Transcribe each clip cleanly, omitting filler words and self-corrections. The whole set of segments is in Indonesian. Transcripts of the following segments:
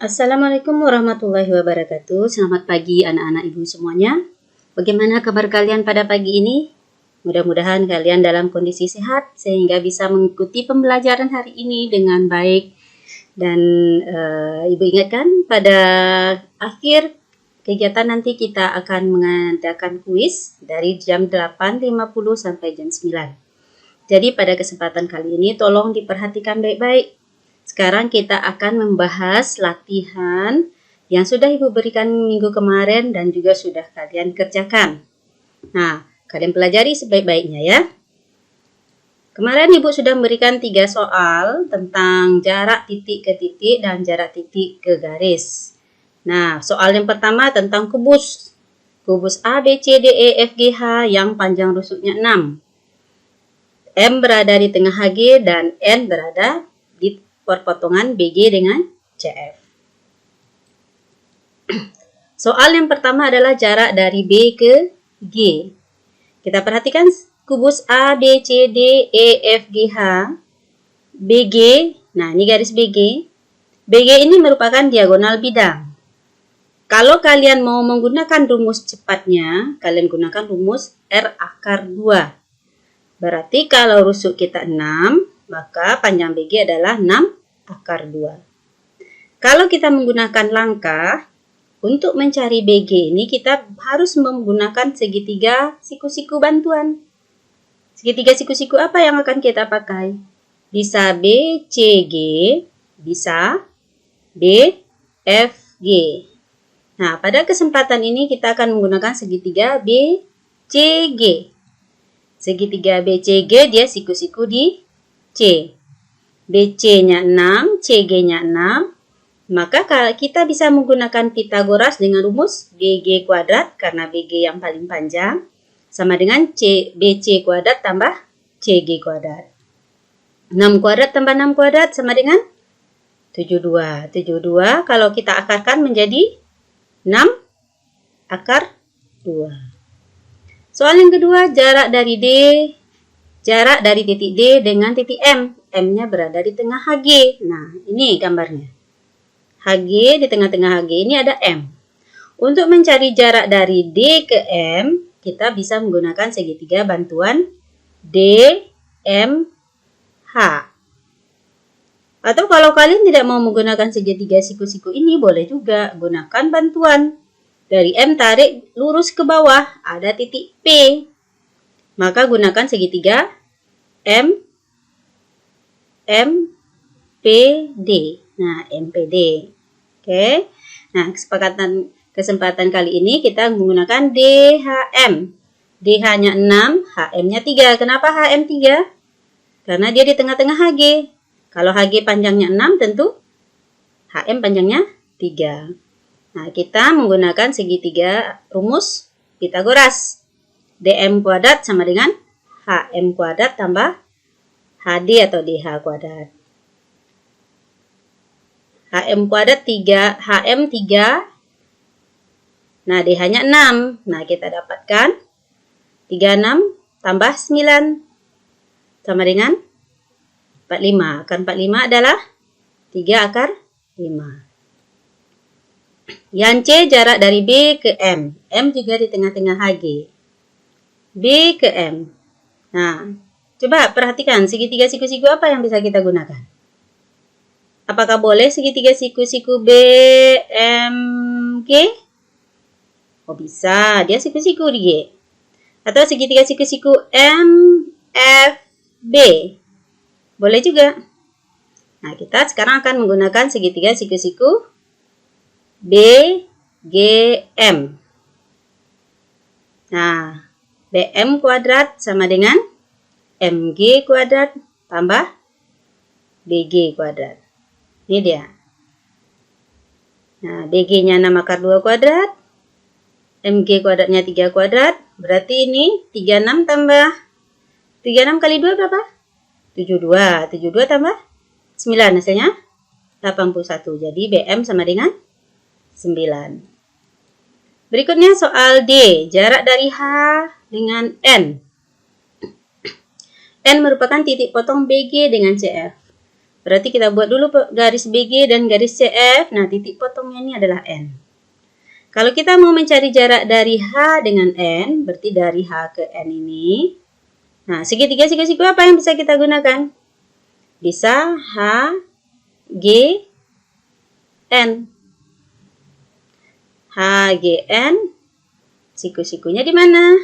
Assalamualaikum warahmatullahi wabarakatuh. Selamat pagi anak-anak ibu semuanya. Bagaimana kabar kalian pada pagi ini? Mudah-mudahan kalian dalam kondisi sehat sehingga bisa mengikuti pembelajaran hari ini dengan baik. Dan ibu ingatkan pada akhir kegiatan nanti kita akan mengadakan kuis dari jam 8.50 sampai jam 9. Jadi pada kesempatan kali ini tolong diperhatikan baik-baik. Sekarang kita akan membahas latihan yang sudah Ibu berikan minggu kemarin dan juga sudah kalian kerjakan. Nah, kalian pelajari sebaik-baiknya ya. Kemarin Ibu sudah memberikan 3 soal tentang jarak titik ke titik dan jarak titik ke garis. Nah, soal yang pertama tentang kubus. Kubus A, B, C, D, E, F, G, H yang panjang rusuknya 6. M berada di tengah HG dan N berada di perpotongan BG dengan CF. Soal yang pertama adalah jarak dari B ke G. Kita perhatikan kubus A, B, C, D, E, F, G, H, BG. Nah, ini garis BG. BG ini merupakan diagonal bidang. Kalau kalian mau menggunakan rumus cepatnya, kalian gunakan rumus R akar 2. Berarti kalau rusuk kita 6, maka panjang BG adalah 6 akar 2. Kalau kita menggunakan langkah, untuk mencari BG ini kita harus menggunakan segitiga siku-siku bantuan. Segitiga siku-siku apa yang akan kita pakai? Bisa BCG, bisa BFG. Nah, pada kesempatan ini kita akan menggunakan segitiga BCG. Segitiga BCG dia siku-siku di C. BC-nya 6, CG-nya 6. Maka kita bisa menggunakan Pitagoras dengan rumus BG kuadrat karena BG yang paling panjang sama dengan BC kuadrat tambah CG kuadrat. 6 kuadrat tambah 6 kuadrat sama dengan 72. 72 kalau kita akarkan menjadi 6 akar 2. Soal yang kedua, jarak dari titik D dengan titik M. M-nya berada di tengah HG. Nah, ini gambarnya. HG di tengah-tengah HG ini ada M. Untuk mencari jarak dari D ke M, kita bisa menggunakan segitiga bantuan D, M, H. Atau kalau kalian tidak mau menggunakan segitiga siku-siku ini, boleh juga gunakan bantuan. Dari M tarik lurus ke bawah, ada titik P. Maka gunakan segitiga MPD. Nah, MPD. Oke. Nah, kesempatan kali ini kita menggunakan DHM. DH-nya 6, HM-nya 3. Kenapa HM 3? Karena dia di tengah-tengah HG. Kalau HG panjangnya 6, tentu HM panjangnya 3. Nah, kita menggunakan segitiga rumus Pitagoras. DM kuadrat sama dengan HM kuadrat tambah HD atau DH kuadrat. HM kuadrat 3, HM 3. Nah, DH-nya 6. Nah, kita dapatkan 36 tambah 9 sama dengan 45. Akar 45 adalah 3 akar 5. Yang C jarak dari B ke M. M juga di tengah-tengah HG. B ke M. Nah, coba perhatikan segitiga siku-siku apa yang bisa kita gunakan. Apakah boleh segitiga siku-siku BMG? Oh, bisa. Dia siku-siku di G. Atau segitiga siku-siku MFB. Boleh juga. Nah, kita sekarang akan menggunakan segitiga siku-siku BGM. Nah, BM kuadrat sama dengan MG kuadrat tambah BG kuadrat. Ini dia. Nah, BG-nya 6 akar 2 kuadrat. MG kuadratnya 3 kuadrat. Berarti ini 36 tambah 36 kali 2 berapa? 72. 72 tambah 9 hasilnya 81. Jadi BM sama dengan 9. Berikutnya soal D. Jarak dari H dengan N. N merupakan titik potong BG dengan CF. Berarti kita buat dulu garis BG dan garis CF. Nah, titik potongnya ini adalah N. Kalau kita mau mencari jarak dari H dengan N, berarti dari H ke N ini. Nah, segitiga siku-siku apa yang bisa kita gunakan? Bisa H, G, N. H, G, N. Siku-sikunya di mana?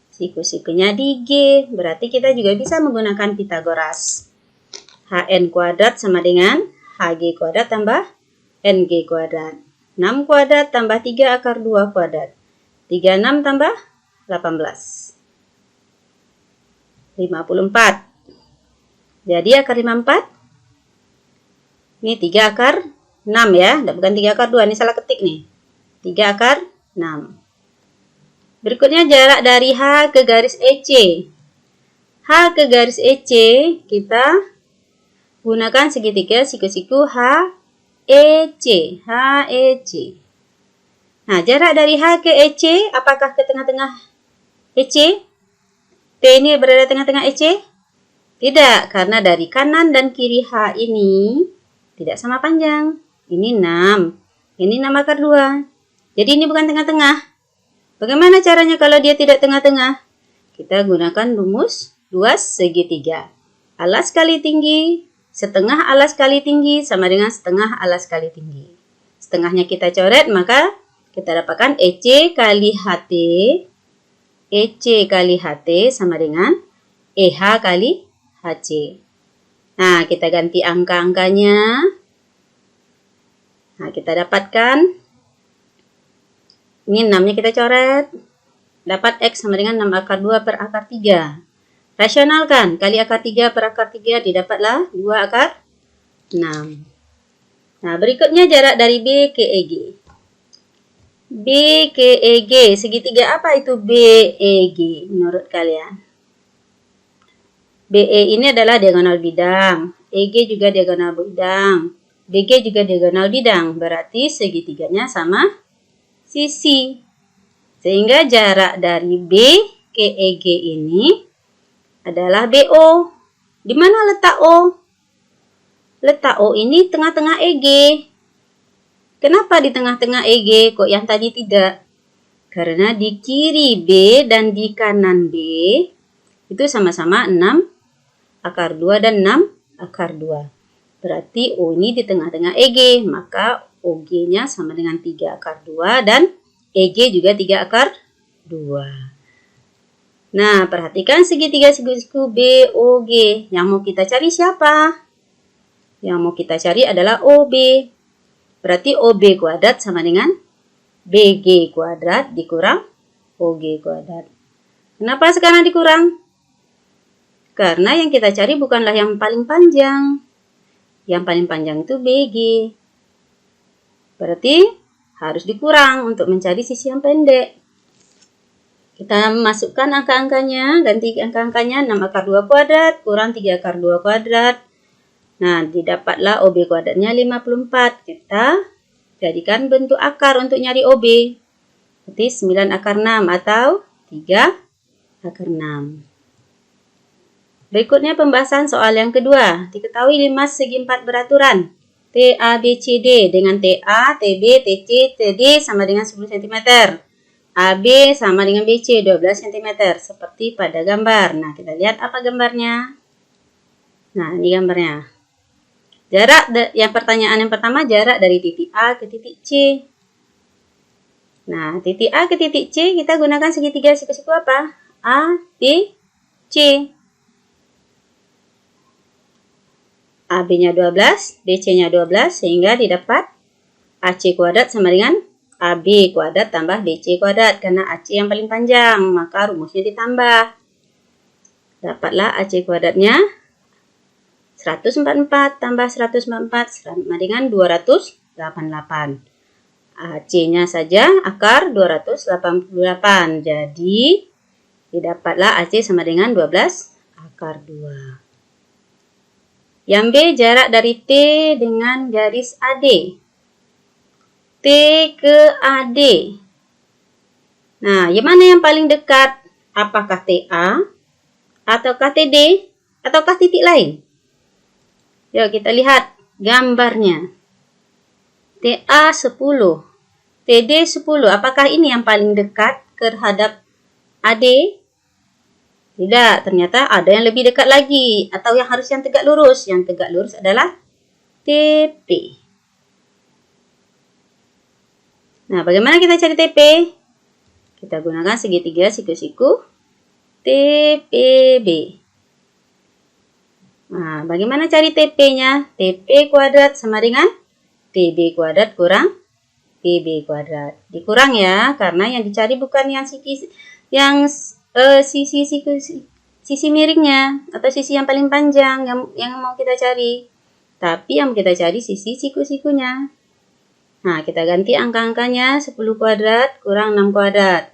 Siku-sikunya di G. Berarti kita juga bisa menggunakan Pitagoras. HN kuadrat sama dengan HG kuadrat tambah NG kuadrat. 6 kuadrat tambah 3 akar 2 kuadrat. 36 tambah 18. 54. Jadi akar 54. Ini 3 akar 6 ya. Bukan 3 akar 2. Ini salah ketik nih. 3 akar 6. Berikutnya jarak dari H ke garis EC. H ke garis EC kita gunakan segitiga siku-siku HEC. HEC. Nah, jarak dari H ke EC apakah ke tengah-tengah EC? T ini berada tengah-tengah EC? Tidak, karena dari kanan dan kiri H ini tidak sama panjang. Ini 6. Ini 6 akar 2. Jadi ini bukan tengah-tengah. Bagaimana caranya kalau dia tidak tengah-tengah? Kita gunakan rumus luas segitiga. Alas kali tinggi, setengah alas kali tinggi sama dengan setengah alas kali tinggi. Setengahnya kita coret, maka kita dapatkan EC kali HT. EC kali HT sama dengan EH kali HC. Nah, kita ganti angka-angkanya. Nah, kita dapatkan ini 6-nya kita coret. Dapat X sama dengan 6 akar 2 per akar 3. Rasionalkan. Kali akar 3 per akar 3 didapatlah 2 akar 6. Nah, berikutnya jarak dari B ke EG. B ke EG. Segitiga apa itu BEG menurut kalian? BE ini adalah diagonal bidang. EG juga diagonal bidang. BG juga diagonal bidang. Berarti segitiganya sama sisi. Sehingga jarak dari B ke EG ini adalah BO. Di mana letak O? Letak O ini tengah-tengah EG. Kenapa di tengah-tengah EG? Kok yang tadi tidak? Karena di kiri B dan di kanan B itu sama-sama 6 akar 2 dan 6 akar 2. Berarti O ini di tengah-tengah EG. Maka OG-nya sama dengan 3 akar 2 dan EG juga 3 akar 2. Nah, perhatikan segitiga siku-siku BOG. Yang mau kita cari siapa? Yang mau kita cari adalah OB. Berarti OB kuadrat sama dengan BG kuadrat dikurang OG kuadrat. Kenapa sekarang dikurang? Karena yang kita cari bukanlah yang paling panjang. Yang paling panjang itu BG. Berarti harus dikurang untuk mencari sisi yang pendek. Kita masukkan angka-angkanya, ganti angka-angkanya 6 akar 2 kuadrat kurang 3 akar 2 kuadrat. Nah, didapatlah OB kuadratnya 54. Kita jadikan bentuk akar untuk nyari OB. Berarti 9 akar 6 atau 3 akar 6. Berikutnya pembahasan soal yang kedua. Diketahui 5 segi 4 beraturan. TABCD dengan TA, TB, TC, TD sama dengan 10 cm. AB sama dengan BC 12 cm. Seperti pada gambar. Nah, kita lihat apa gambarnya. Nah, ini gambarnya. Jarak, pertanyaan yang pertama, jarak dari titik A ke titik C. Nah, titik A ke titik C kita gunakan segitiga siku-siku apa? A, B, C. AB-nya 12, BC-nya 12, sehingga didapat AC kuadrat sama dengan AB kuadrat tambah BC kuadrat. Karena AC yang paling panjang, maka rumusnya ditambah. Dapatlah AC kuadratnya 144 tambah 144 sama dengan 288. AC-nya saja akar 288. Jadi, didapatlah AC sama dengan 12 akar 2. Yang B, jarak dari T dengan garis AD. T ke AD. Nah, yang mana yang paling dekat? Apakah TA? Ataukah TD? Ataukah titik lain? Yuk kita lihat gambarnya. TA 10, TD 10. Apakah ini yang paling dekat terhadap AD? Tidak, ternyata ada yang lebih dekat lagi. Atau yang harus yang tegak lurus. Yang tegak lurus adalah TP. Nah, bagaimana kita cari TP? Kita gunakan segitiga siku-siku TPB. Nah, bagaimana cari TP-nya? TP kuadrat sama dengan TB kuadrat kurang PB kuadrat. Dikurang ya, karena yang dicari bukan yang sisi miringnya atau sisi yang paling panjang yang mau kita cari. Tapi yang kita cari sisi siku-sikunya. Nah, kita ganti angka-angkanya. 10 kuadrat kurang 6 kuadrat.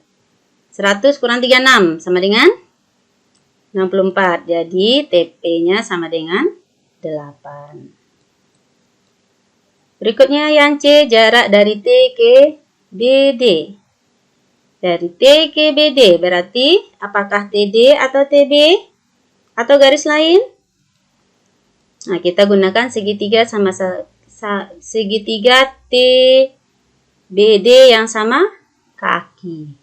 100 kurang 36 sama dengan 64. Jadi TP-nya sama dengan 8. Berikutnya yang C, jarak dari T ke BD. Dari T ke BD berarti apakah TD atau TB? Atau garis lain? Nah, kita gunakan segitiga segitiga TBD yang sama kaki.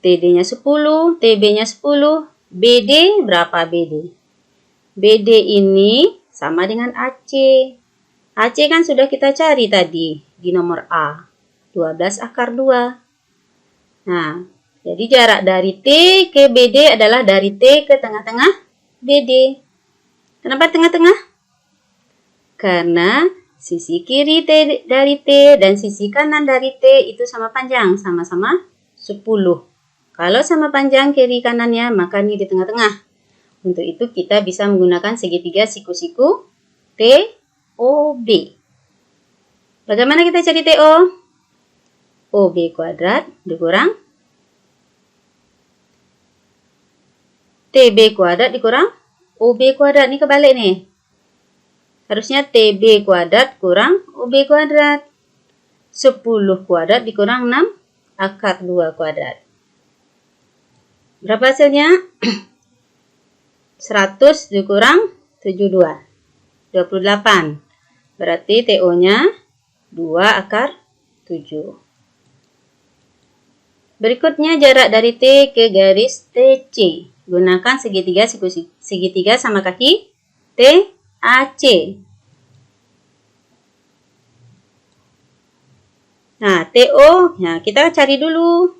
TD-nya 10, TB-nya 10. BD berapa BD? BD ini sama dengan AC. AC kan sudah kita cari tadi di nomor A. 12 akar 2. Nah, jadi jarak dari T ke BD adalah dari T ke tengah-tengah BD. Kenapa tengah-tengah? Karena sisi kiri T dari T dan sisi kanan dari T itu sama panjang, sama-sama 10. Kalau sama panjang kiri kanannya, maka ini di tengah-tengah. Untuk itu kita bisa menggunakan segitiga siku-siku TOB. Bagaimana kita cari TO? OB kuadrat dikurang TB kuadrat dikurang OB kuadrat. Ini kebalik nih. Harusnya TB kuadrat kurang OB kuadrat. 10 kuadrat dikurang 6 akar 2 kuadrat. Berapa hasilnya? 100 dikurang 72. 28. Berarti TO-nya 2 akar 7. Berikutnya jarak dari T ke garis TC. Gunakan segitiga sama kaki TAC. Nah, TO, ya kita cari dulu.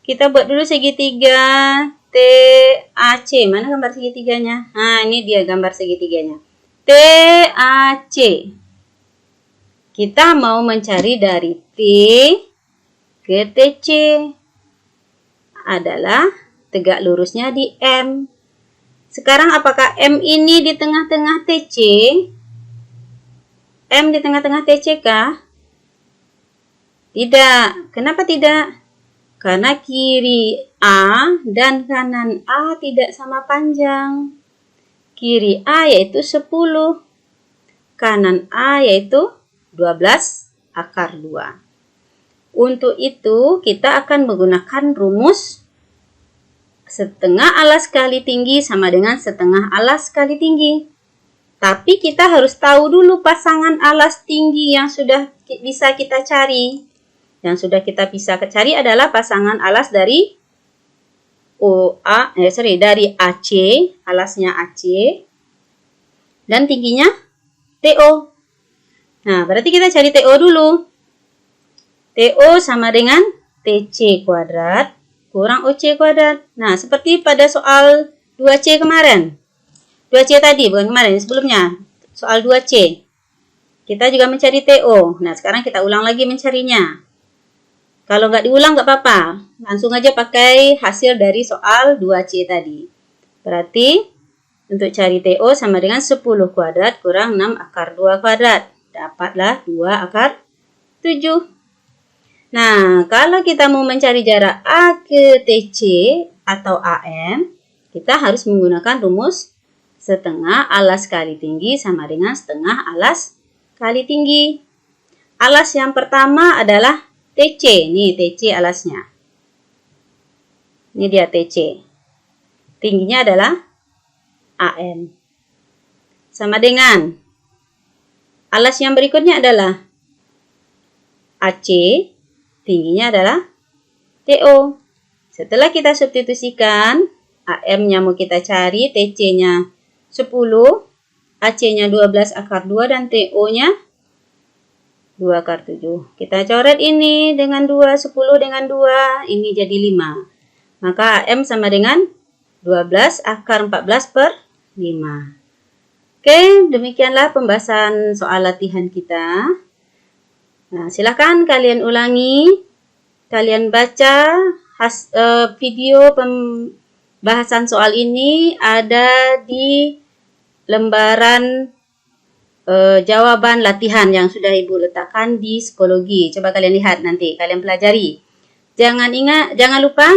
Kita buat dulu segitiga TAC. Mana gambar segitiganya? Nah, ini dia gambar segitiganya. TAC. Kita mau mencari dari T ke TC. Adalah tegak lurusnya di M. Sekarang apakah M ini di tengah-tengah TC? M di tengah-tengah TC kah? Tidak. Kenapa tidak? Karena kiri A dan kanan A tidak sama panjang. Kiri A yaitu 10. Kanan A yaitu 12 akar 2. Untuk itu kita akan menggunakan rumus setengah alas kali tinggi sama dengan setengah alas kali tinggi. Tapi kita harus tahu dulu pasangan alas tinggi yang sudah bisa kita cari. Yang sudah kita bisa cari adalah pasangan alas dari dari AC, alasnya AC, dan tingginya TO. Nah, berarti kita cari TO dulu. TO sama dengan TC kuadrat kurang OC kuadrat. Nah, seperti pada soal 2C kemarin. 2C tadi, bukan kemarin, sebelumnya. Soal 2C. Kita juga mencari TO. Nah, sekarang kita ulang lagi mencarinya. Kalau nggak diulang nggak apa-apa. Langsung aja pakai hasil dari soal 2C tadi. Berarti untuk cari TO sama dengan 10 kuadrat kurang 6 akar 2 kuadrat. Dapatlah 2 akar 7. Nah, kalau kita mau mencari jarak A ke TC atau AM, kita harus menggunakan rumus setengah alas kali tinggi sama dengan setengah alas kali tinggi. Alas yang pertama adalah TC. Nih TC alasnya. Ini dia TC. Tingginya adalah AM. sama dengan alas yang berikutnya adalah AC, tingginya adalah TO. Setelah kita substitusikan, AM-nya mau kita cari, TC-nya 10, AC-nya 12 akar 2, dan TO-nya 2 akar 7. Kita coret ini dengan 2, 10 dengan 2, ini jadi 5. Maka AM sama dengan 12 akar 14 per 5. Oke, demikianlah pembahasan soal latihan kita. Nah, silakan kalian ulangi, kalian baca video pembahasan soal ini ada di lembaran jawaban latihan yang sudah Ibu letakkan di psikologi. Coba kalian lihat nanti, kalian pelajari. Jangan lupa,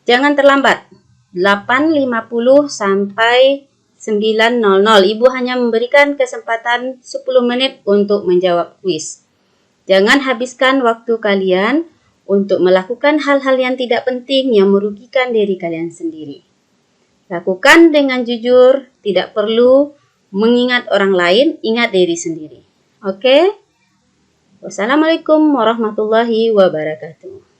jangan terlambat. 8.50 sampai 9.00. Ibu hanya memberikan kesempatan 10 menit untuk menjawab kuis. Jangan habiskan waktu kalian untuk melakukan hal-hal yang tidak penting yang merugikan diri kalian sendiri. Lakukan dengan jujur, tidak perlu mengingat orang lain, ingat diri sendiri. Oke? Wassalamualaikum warahmatullahi wabarakatuh.